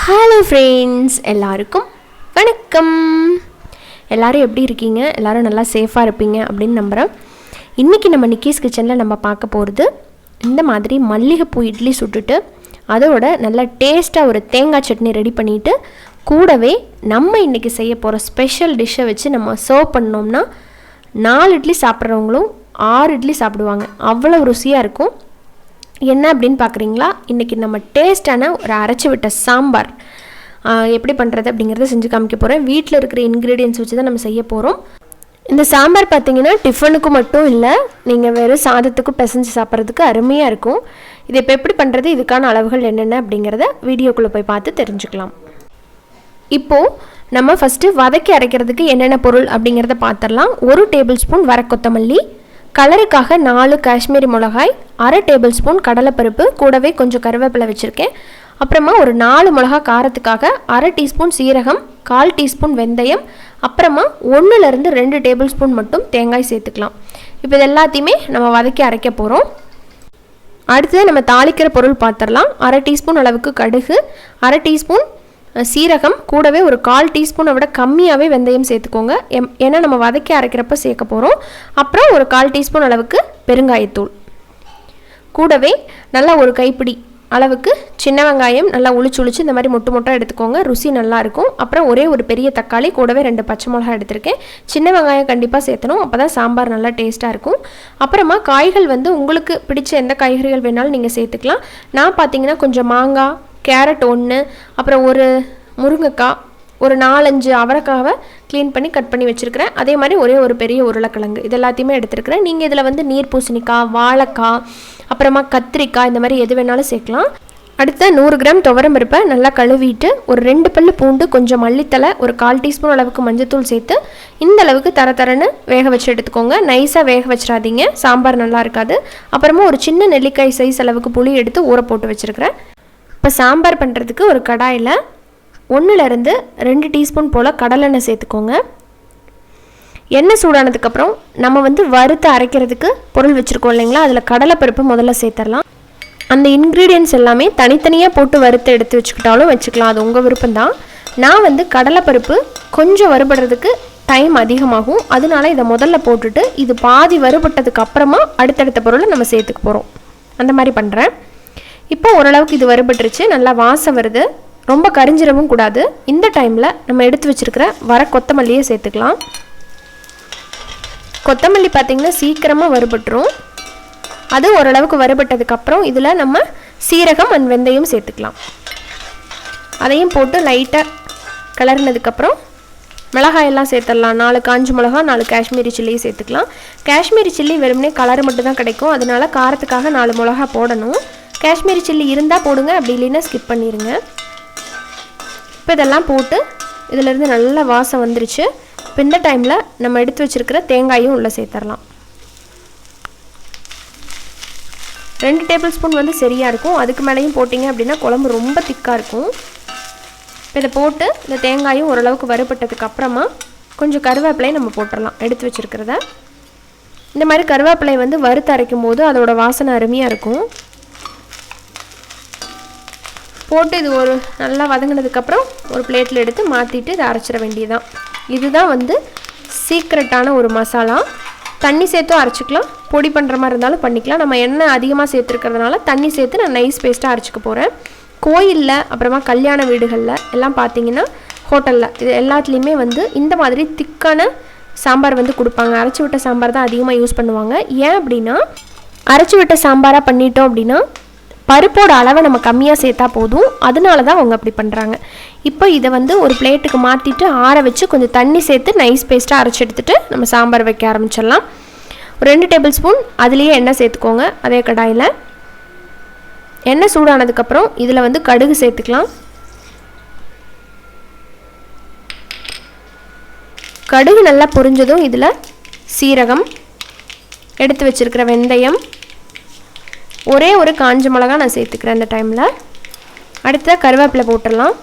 Hello friends, எல்லாருக்கும் வணக்கம். எல்லோரும் எப்படி இருக்கீங்க? எல்லோரும் நல்லா சேஃபாக இருப்பீங்க அப்படின்னு நம்புகிறேன். இன்றைக்கி நம்ம நிக்கீஸ் கிச்சனில் நம்ம பார்க்க போகிறது இந்த மாதிரி மல்லிகைப்பூ இட்லி சுட்டுட்டு அதோட நல்லா டேஸ்ட்டாக ஒரு தேங்காய் சட்னி ரெடி பண்ணிவிட்டு கூடவே நம்ம இன்றைக்கி செய்ய போகிற ஸ்பெஷல் டிஷ்ஷை வச்சு நம்ம சர்வ் பண்ணோம்னா 4 இட்லி சாப்பிட்றவங்களும் 6 இட்லி சாப்பிடுவாங்க. அவ்வளோ ருசியாக இருக்கும். என்ன அப்படின்னு பார்க்குறீங்களா? இன்றைக்கி நம்ம டேஸ்டான ஒரு அரைச்சி விட்ட சாம்பார் எப்படி பண்ணுறது அப்படிங்கிறத செஞ்சு காமிக்க போகிறேன். வீட்டில் இருக்கிற இன்க்ரீடியன்ஸ் வச்சு தான் நம்ம செய்ய போகிறோம். இந்த சாம்பார் பார்த்திங்கன்னா டிஃபனுக்கு மட்டும் இல்லை, நீங்கள் வெறும் சாதத்துக்கும் பிசைஞ்சு சாப்பிட்றதுக்கு அருமையாக இருக்கும். இது இப்போ எப்படி பண்ணுறது, இதுக்கான அளவுகள் என்னென்ன அப்படிங்கிறத வீடியோக்குள்ளே போய் பார்த்து தெரிஞ்சுக்கலாம். இப்போது நம்ம ஃபஸ்ட்டு வதக்கி அரைக்கிறதுக்கு என்னென்ன பொருள் அப்படிங்கிறத பார்த்துடலாம். 1 டேபிள் ஸ்பூன் வர கொத்தமல்லி, கலருக்காக 4 காஷ்மீரி மிளகாய், 1/2 டேபிள் ஸ்பூன் கடலைப்பருப்பு, கூடவே கொஞ்சம் கருவேப்பிலை வச்சுருக்கேன். அப்புறமா ஒரு 4 மிளகாய் காரத்துக்காக 1/2 டீஸ்பூன் சீரகம், 1/4 டீஸ்பூன் வெந்தயம், அப்புறமா 1லேருந்து 2 டேபிள் ஸ்பூன் மட்டும் தேங்காய் சேர்த்துக்கலாம். இப்போ இது எல்லாத்தையுமே நம்ம வதக்கி அரைக்க போகிறோம். அடுத்தது நம்ம தாளிக்கிற பொருள் பார்த்துடலாம். 1/2 டீஸ்பூன் அளவுக்கு கடுகு, 1/2 டீஸ்பூன் சீரகம், கூடவே ஒரு 1/4 டீஸ்பூனை விட கம்மியாகவே வெந்தயம் சேர்த்துக்கோங்க. ஏன்னா நம்ம வதக்கி அரைக்கிறப்ப சேர்க்க போகிறோம். அப்புறம் ஒரு 1/4 டீஸ்பூன் அளவுக்கு பெருங்காயத்தூள், கூடவே நல்லா ஒரு கைப்பிடி அளவுக்கு சின்ன வெங்காயம் நல்லா உளிச்சு இந்த மாதிரி மொட்டாக எடுத்துக்கோங்க, ருசி நல்லாயிருக்கும். அப்புறம் ஒரே ஒரு பெரிய தக்காளி, கூடவே 2 பச்சை மிளகாய் எடுத்திருக்கேன். சின்ன வெங்காயம் கண்டிப்பாக சேர்த்தணும், அப்போ தான் சாம்பார் நல்லா டேஸ்ட்டாக இருக்கும். அப்புறமா காய்கள் உங்களுக்கு பிடிச்ச எந்த காய்கறிகள் வேணாலும் நீங்கள் சேர்த்துக்கலாம். நான் பார்த்தீங்கன்னா கொஞ்சம் மாங்காய், கேரட் 1, அப்புறம் ஒரு முருங்கைக்காய், ஒரு 4-5 அவரைக்காவை க்ளீன் பண்ணி கட் பண்ணி வச்சுருக்கிறேன். அதே மாதிரி ஒரே ஒரு பெரிய உருளைக்கிழங்கு, இது எல்லாத்தையுமே எடுத்துருக்கிறேன். நீங்கள் இதில் நீர் பூசணிக்காய், வாழைக்காய், அப்புறமா கத்திரிக்காய், இந்த மாதிரி எது வேணாலும் சேர்க்கலாம். அடுத்த 100 கிராம் துவரம் பருப்பை நல்லா கழுவிட்டு ஒரு 2 பல்லு பூண்டு, கொஞ்சம் மல்லித்தலை, ஒரு 1/4 டீஸ்பூன் அளவுக்கு மஞ்சத்தூள் சேர்த்து இந்த அளவுக்கு தரன்னு வேக வச்சு எடுத்துக்கோங்க. நைஸாக வேக வச்சிடாதீங்க, சாம்பார் நல்லா இருக்காது. அப்புறமா ஒரு சின்ன நெல்லிக்காய் சைஸ் அளவுக்கு புளி எடுத்து ஊற போட்டு வச்சுருக்கிறேன். இப்போ சாம்பார் பண்ணுறதுக்கு ஒரு கடாயில் 1லேருந்து 2 டீஸ்பூன் போல் கடலெண்ணெய் சேர்த்துக்கோங்க. எண்ணெய் சூடானதுக்கப்புறம் நம்ம வறுத்து அரைக்கிறதுக்கு பொருள் வச்சுருக்கோம் இல்லைங்களா, அதில் கடலைப்பருப்பு முதல்ல சேர்த்துடலாம். அந்த இன்க்ரீடியன்ட்ஸ் எல்லாமே தனித்தனியாக போட்டு வறுத்து எடுத்து வச்சுக்கிட்டாலும் வச்சுக்கலாம், அது உங்கள் விருப்பம்தான். நான் கடலைப்பருப்பு கொஞ்சம் வறுபடுறதுக்கு டைம் அதிகமாகும், அதனால இதை முதல்ல போட்டுட்டு இது பாதி வறுபட்டதுக்கு அப்புறமா அடுத்தடுத்த பொருளை நம்ம சேர்த்துக்க போகிறோம். அந்த மாதிரி பண்ணுறேன். இப்போ ஓரளவுக்கு இது வறுபட்டுருச்சு, நல்லா வாசம் வருது, ரொம்ப கரிஞ்சிடவும் கூடாது. இந்த டைமில் நம்ம எடுத்து வச்சுருக்கிற வர கொத்தமல்லியை சேர்த்துக்கலாம். கொத்தமல்லி பார்த்திங்கன்னா சீக்கிரமாக வறுபட்டுரும். அது ஓரளவுக்கு வறுபட்டதுக்கப்புறம் இதில் நம்ம சீரகம் அண்ட் வெந்தயம் சேர்த்துக்கலாம். அதையும் போட்டு லைட்டாக கலர்னதுக்கப்புறம் மிளகாயெல்லாம் சேர்த்துடலாம். 4 காஞ்ச மிளகா, 4 காஷ்மீரி சில்லியை சேர்த்துக்கலாம். காஷ்மீரி சில்லி வெறுமனே கலர் மட்டும் தான் கிடைக்கும், அதனால காரத்துக்காக 4 மிளகா போடணும். காஷ்மீரி சில்லி இருந்தால் போடுங்க, அப்படி இல்லைன்னா ஸ்கிப் பண்ணிடுங்க. இப்போ இதெல்லாம் போட்டு இதிலேருந்து நல்ல வாசம் வந்துருச்சு. இப்போ இந்த டைமில் நம்ம எடுத்து வச்சுருக்கிற தேங்காயும் உள்ளே சேர்த்துடலாம். 2 டேபிள் ஸ்பூன் சரியாக இருக்கும். அதுக்கு மேலேயும் போட்டிங்க அப்படின்னா குழம்பு ரொம்ப திக்காக இருக்கும். இப்போ இதை போட்டு இந்த தேங்காயும் ஓரளவுக்கு வறுபட்டதுக்கு அப்புறமா கொஞ்சம் கருவேப்பிலையை நம்ம போட்டுடலாம் எடுத்து வச்சுருக்கிறத. இந்த மாதிரி கருவேப்பிலை வறுத்து அரைக்கும் போது அதோட வாசனை அருமையாக இருக்கும். போட்டு இது ஒரு நல்லா வதங்கினதுக்கப்புறம் ஒரு பிளேட்டில் எடுத்து மாற்றிட்டு இதை அரைச்சிட வேண்டியதுதான். இதுதான் சீக்ரெட்டான ஒரு மசாலா. தண்ணி சேர்த்தும் அரைச்சிக்கலாம், பொடி பண்ணுற மாதிரி இருந்தாலும் பண்ணிக்கலாம். நம்ம எண்ணெய் அதிகமாக சேர்த்துருக்கிறதுனால தண்ணி சேர்த்து நான் நைஸ் பேஸ்ட்டாக அரைச்சிக்க போகிறேன். கோயிலில், அப்புறமா கல்யாண வீடுகளில் எல்லாம் பார்த்தீங்கன்னா, ஹோட்டலில், இது எல்லாத்துலேயுமே இந்த மாதிரி திக்கான சாம்பார் கொடுப்பாங்க. அரைச்சி விட்ட சாம்பார் தான் அதிகமாக யூஸ் பண்ணுவாங்க. ஏன் அப்படின்னா, அரைச்சி விட்ட சாம்பாராக பண்ணிட்டோம் அப்படின்னா பருப்போட அளவை நம்ம கம்மியாக சேர்த்தா போதும், அதனால தான் அவங்க அப்படி பண்ணுறாங்க. இப்போ இதை ஒரு பிளேட்டுக்கு மாற்றிட்டு ஆற வச்சு கொஞ்சம் தண்ணி சேர்த்து நைஸ் பேஸ்ட்டாக அரைச்சி எடுத்துகிட்டு நம்ம சாம்பார் வைக்க ஆரம்பிச்சிடலாம். ஒரு 2 டேபிள் ஸ்பூன் அதுலேயே எண்ணெய் சேர்த்துக்கோங்க. அதே கடாயில் எண்ணெய் சூடானதுக்கப்புறம் இதில் கடுகு சேர்த்துக்கலாம். கடுகு நல்லா பொரிஞ்சதும் இதில் சீரகம், எடுத்து வச்சுருக்கிற வெந்தயம், ஒரே ஒரு காஞ்ச மிளகா நான் சேர்த்துக்கிறேன் இந்த டைமில். அடுத்த கருவேப்பிலை போட்டுடலாம்.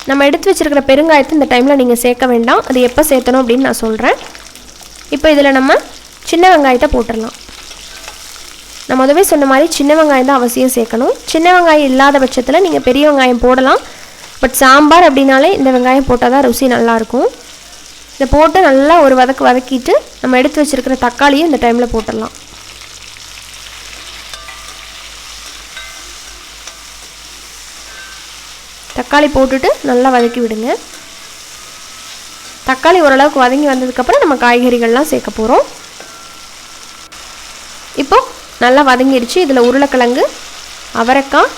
நம்ம எடுத்து வச்சுருக்கிற பெருங்காயத்தை இந்த டைமில் நீங்கள் சேர்க்க வேண்டாம், அது எப்போ சேர்த்தணும் அப்படின்னு நான் சொல்கிறேன். இப்போ இதில் நம்ம சின்ன வெங்காயத்தை போட்டுடலாம். நான் முதவே சொன்ன மாதிரி சின்ன வெங்காயம் தான் அவசியம் சேர்க்கணும். சின்ன வெங்காயம் இல்லாத பட்சத்தில் நீங்கள் பெரிய வெங்காயம் போடலாம். பட் சாம்பார் அப்படின்னாலே இந்த வெங்காயம் போட்டால் தான் ருசி நல்லாயிருக்கும். இதை போட்டு நல்லா ஒரு வதக்கிட்டு நம்ம எடுத்து வச்சுருக்கிற தக்காளியும் இந்த டைமில் போட்டுடலாம். தக்காளி போட்டுட்டு நல்லா வதக்கி விடுங்க. தக்காளி ஓரளவுக்கு வதங்கி வந்ததுக்கப்புறம் நம்ம காய்கறிகள்லாம் சேர்க்க போகிறோம். இப்போது நல்லா வதங்கிடுச்சு. இதில் உருளைக்கிழங்கு, அவரைக்காய்,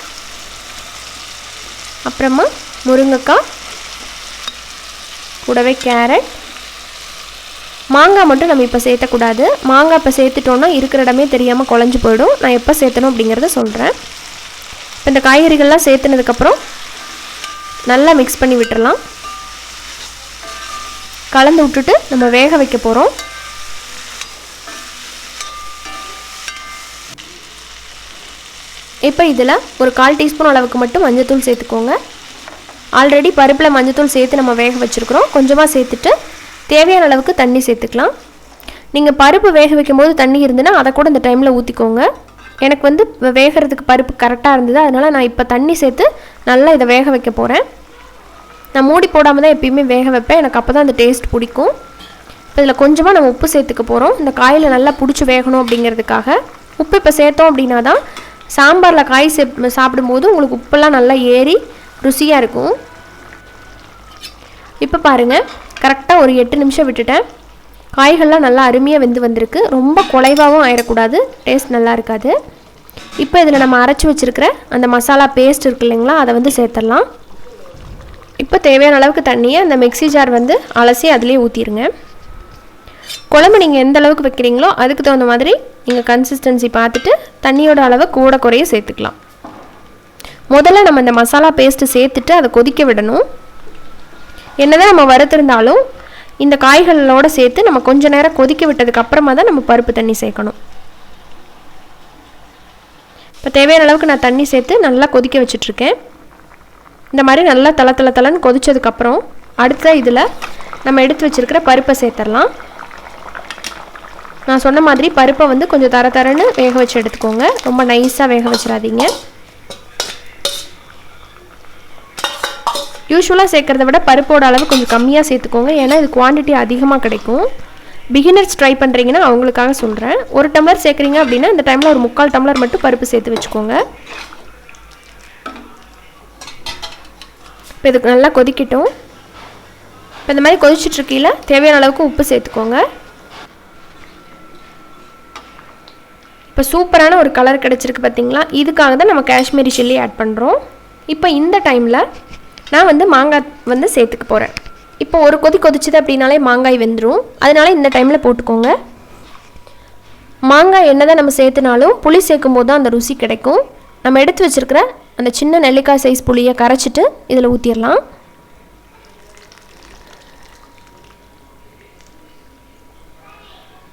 அப்புறமா முருங்கைக்காய், கூடவே கேரட், மாங்காய் மட்டும் நம்ம இப்போ சேர்த்தக்கூடாது. மாங்காய் இப்போ சேர்த்துட்டோன்னா இருக்கிற இடமே தெரியாமல் குழஞ்சி போயிடும். நான் எப்போ சேர்த்தணும் அப்படிங்கிறத சொல்கிறேன். இப்போ இந்த காய்கறிகள்லாம் சேர்த்துனதுக்கப்புறம் நல்லா மிக்ஸ் பண்ணி விட்டுறலாம். கலந்து விட்டுட்டு நம்ம வேக வைக்க போகிறோம். இப்போ இதில் ஒரு 1/4 டீஸ்பூன் அளவுக்கு மட்டும் மஞ்சத்தூள் சேர்த்துக்கோங்க. ஆல்ரெடி பருப்பில் மஞ்சத்தூள் சேர்த்து நம்ம வேக வச்சுருக்குறோம். கொஞ்சமாக சேர்த்துட்டு தேவையான அளவுக்கு தண்ணி சேர்த்துக்கலாம். நீங்கள் பருப்பு வேக வைக்கும் போது தண்ணி இருந்துன்னா அதை கூட இந்த டைமில் ஊற்றிக்கோங்க. எனக்கு வந்து வேகிறதுக்கு பருப்பு கரெக்டாக இருந்தது, அதனால் நான் இப்போ தண்ணி சேர்த்து நல்லா இதை வேக வைக்க போகிறேன். நான் மூடி போடாமல் தான் எப்பயுமே வேக வைப்பேன். எனக்கு அப்போ தான் அந்த டேஸ்ட் பிடிக்கும். இப்போ இதில் கொஞ்சமாக நம்ம உப்பு சேர்த்துக்க போகிறோம். இந்த காயில் நல்லா பிடிச்சி வேகணும் அப்படிங்கிறதுக்காக. உப்பு இப்போ சேர்த்தோம் அப்படின்னா தான் சாம்பாரில் காய் சாப்பிடும்போது உங்களுக்கு உப்பெல்லாம் நல்லா ஏறி ருசியாக இருக்கும். இப்போ பாருங்கள், கரெக்டாக ஒரு 8 நிமிஷம் விட்டுட்டேன். காய்கள்லாம் நல்லா அருமையாக வெந்து வந்திருக்கு. ரொம்ப குலைவாகவும் ஆயிடக்கூடாது, டேஸ்ட் நல்லா இருக்காது. இப்போ இதில் நம்ம அரைச்சி வச்சுருக்கிற அந்த மசாலா பேஸ்ட் இருக்குது இல்லைங்களா, அதை வந்து சேர்த்துடலாம். இப்போ தேவையான அளவுக்கு தண்ணியை அந்த மிக்ஸி ஜார் வந்து அலசி அதிலே ஊற்றிடுங்க. குழம்பு நீங்கள் எந்த அளவுக்கு வைக்கிறீங்களோ அதுக்கு தகுந்த மாதிரி நீங்கள் கன்சிஸ்டன்சி பார்த்துட்டு தண்ணியோட அளவை கூட குறைய சேர்த்துக்கலாம். முதல்ல நம்ம இந்த மசாலா பேஸ்ட்டு சேர்த்துட்டு அதை கொதிக்க விடணும். என்னதான் நம்ம வறுத்திருந்தாலும் இந்த காய்களோடு சேர்த்து நம்ம கொஞ்சம் நேரம் கொதிக்க விட்டதுக்கு அப்புறமா தான் நம்ம பருப்பு தண்ணி சேர்க்கணும். இப்போ தேவையான அளவுக்கு நான் தண்ணி சேர்த்து நல்லா கொதிக்க வச்சிட்ருக்கேன். இந்த மாதிரி நல்லா தளன்னு கொதிச்சதுக்கப்புறம் அடுத்த இதில் நம்ம எடுத்து வச்சுருக்கிற பருப்பை சேர்த்துடலாம். நான் சொன்ன மாதிரி பருப்பை வந்து கொஞ்சம் தரன்னு வேக வச்சு எடுத்துக்கோங்க. ரொம்ப நைஸாக வேக வச்சிடாதீங்க. யூஸ்வலாக சேர்க்குறத விட பருப்போட அளவு கொஞ்சம் கம்மியாக சேர்த்துக்கோங்க. ஏன்னா இது குவான்டிட்டி அதிகமாக கிடைக்கும். பிகினர்ஸ் ட்ரை பண்ணுறீங்கன்னா அவங்களுக்காக சொல்கிறேன். 1 டம்ளர் சேர்க்குறீங்க அப்படின்னா இந்த டைமில் ஒரு 3/4 டம்ளர் மட்டும் பருப்பு சேர்த்து வச்சுக்கோங்க. இப்போ இதுக்கு நல்லா கொதிக்கட்டும். இப்போ இந்த மாதிரி கொதிச்சிட்ருக்கையில் தேவையான அளவுக்கு உப்பு சேர்த்துக்கோங்க. இப்போ சூப்பரான ஒரு கலர் கிடச்சிருக்கு பார்த்தீங்களா. இதுக்காக தான் நம்ம காஷ்மீரி சில்லி ஆட் பண்ணுறோம். இப்போ இந்த டைமில் நான் வந்து மாங்காய் வந்து சேர்த்துக்க போகிறேன். இப்போ ஒரு கொதிச்சது அப்படின்னாலே மாங்காய் வெந்துடும். அதனால் இந்த டைமில் போட்டுக்கோங்க. மாங்காய் என்ன தான் நம்ம சேர்த்துனாலும் புளி சேர்க்கும் போது தான் அந்த ருசி கிடைக்கும். நம்ம எடுத்து வச்சுருக்கிற அந்த சின்ன நெல்லிக்காய் சைஸ் புளியை கரைச்சிட்டு இதில் ஊற்றிடலாம்.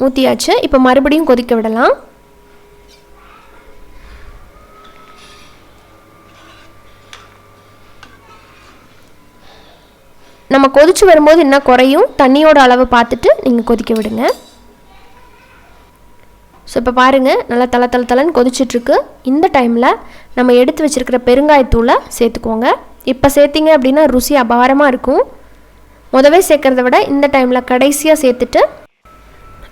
ஊற்றியாச்சு. இப்போ மறுபடியும் கொதிக்க விடலாம். நம்ம கொதிச்சு வரும்போது இன்னும் குறையும். தண்ணியோட அளவு பார்த்துட்டு நீங்கள் கொதிக்க விடுங்க. ஸோ இப்போ பாருங்கள், நல்லா தளன்னு கொதிச்சிட்ருக்கு. இந்த டைமில் நம்ம எடுத்து வச்சுருக்கிற பெருங்காயத்தூளை சேர்த்துக்கோங்க. இப்போ சேர்த்திங்க அப்படின்னா ருசி அபாரமாக இருக்கும். முதவே சேர்க்குறத விட இந்த டைமில் கடைசியாக சேர்த்துட்டு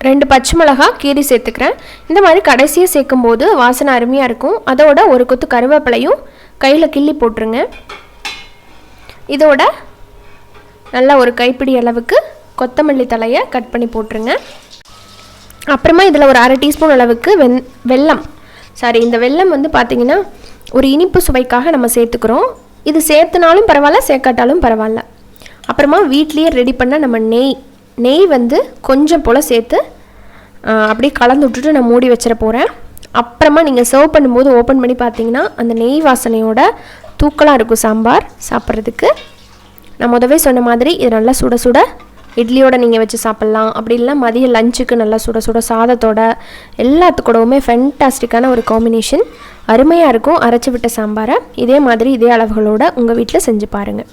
2 பச்சை மிளகா கீரி சேர்த்துக்கிறேன். இந்த மாதிரி கடைசியாக சேர்க்கும்போது வாசனை அருமையாக இருக்கும். அதோட ஒரு கொத்து கருவேப்பிலையும் கையில் கிள்ளி போட்டுருங்க. இதோட நல்லா ஒரு கைப்பிடி அளவுக்கு கொத்தமல்லி தலையை கட் பண்ணி போட்டுருங்க. அப்புறமா இதில் ஒரு 1/2 டீஸ்பூன் அளவுக்கு வெல்லம், இந்த வெல்லம் வந்து பார்த்திங்கன்னா ஒரு இனிப்பு சுவைக்காக நம்ம சேர்த்துக்கிறோம். இது சேர்த்துனாலும் பரவாயில்ல, சேர்க்காட்டாலும் பரவாயில்ல. அப்புறமா வீட்லேயே ரெடி பண்ண நம்ம நெய் வந்து கொஞ்சம் போல் சேர்த்து அப்படியே கலந்து விட்டுட்டு நான் மூடி வச்சிட போகிறேன். அப்புறமா நீங்கள் சர்வ் பண்ணும்போது ஓப்பன் பண்ணி பார்த்தீங்கன்னா அந்த நெய் வாசனையோட தூக்கலாக இருக்கும் சாம்பார் சாப்பிட்றதுக்கு. நான் முதவே சொன்ன மாதிரி இது நல்லா சுட சுட இட்லியோடு நீங்கள் வச்சு சாப்பிட்லாம். அப்படி இல்லைனா மதிய லஞ்சுக்கு நல்லா சுட சுட சாதத்தோட எல்லாத்துக்கூடவுமே ஃபென்டாஸ்டிக்கான ஒரு காம்பினேஷன். அருமையாக இருக்கும். அரைச்சி விட்ட சாம்பாரை இதே மாதிரி இதே அளவுகளோடு உங்கள் வீட்டில் செஞ்சு பாருங்கள்.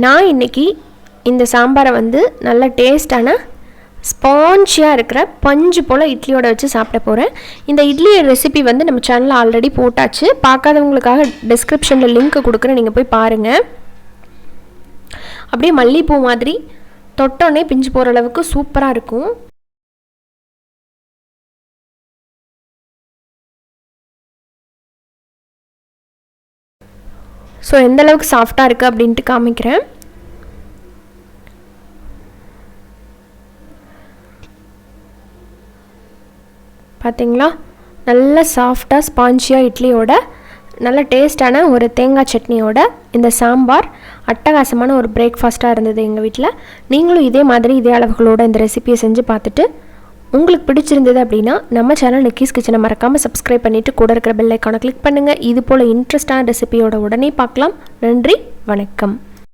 நான் இன்றைக்கி இந்த சாம்பாரை வந்து நல்ல டேஸ்டான ஸ்பாஞ்சியாக இருக்கிற பஞ்சு போல் இட்லியோட வச்சு சாப்பிட போகிறேன். இந்த இட்லி ரெசிபி வந்து நம்ம சேனலில் ஆல்ரெடி போட்டாச்சு. பார்க்காதவங்களுக்காக டிஸ்கிரிப்ஷனில் லிங்க் கொடுக்குறேன், நீங்கள் போய் பாருங்கள். அப்படியே மல்லிகைப்பூ மாதிரி தொட்டோன்னே பிஞ்சு போகிற அளவுக்கு சூப்பராக இருக்கும். ஸோ எந்த அளவுக்கு சாஃப்டாக இருக்குது அப்படின்ட்டு காமிக்கிறேன். பார்த்தீங்களா, நல்ல சாஃப்டாக ஸ்பாஞ்சியாக இட்லியோட நல்ல டேஸ்டான ஒரு தேங்காய் சட்னியோட இந்த சாம்பார் அட்டகாசமான ஒரு பிரேக்ஃபாஸ்ட்டாக இருந்தது எங்கள் வீட்டில். நீங்களும் இதே மாதிரி இதே அளவுகளோட இந்த ரெசிபியை செஞ்சு பார்த்துட்டு உங்களுக்கு பிடிச்சிருந்தது அப்படின்னா நம்ம சேனல் நிக்கீஸ் கிச்சனை மறக்காமல் சப்ஸ்கிரைப் பண்ணிவிட்டு கூட இருக்கிற பெல் ஐக்கானை கிளிக் பண்ணுங்கள். இது போல் இன்ட்ரெஸ்டான ரெசிபியோட உடனே பார்க்கலாம். நன்றி, வணக்கம்.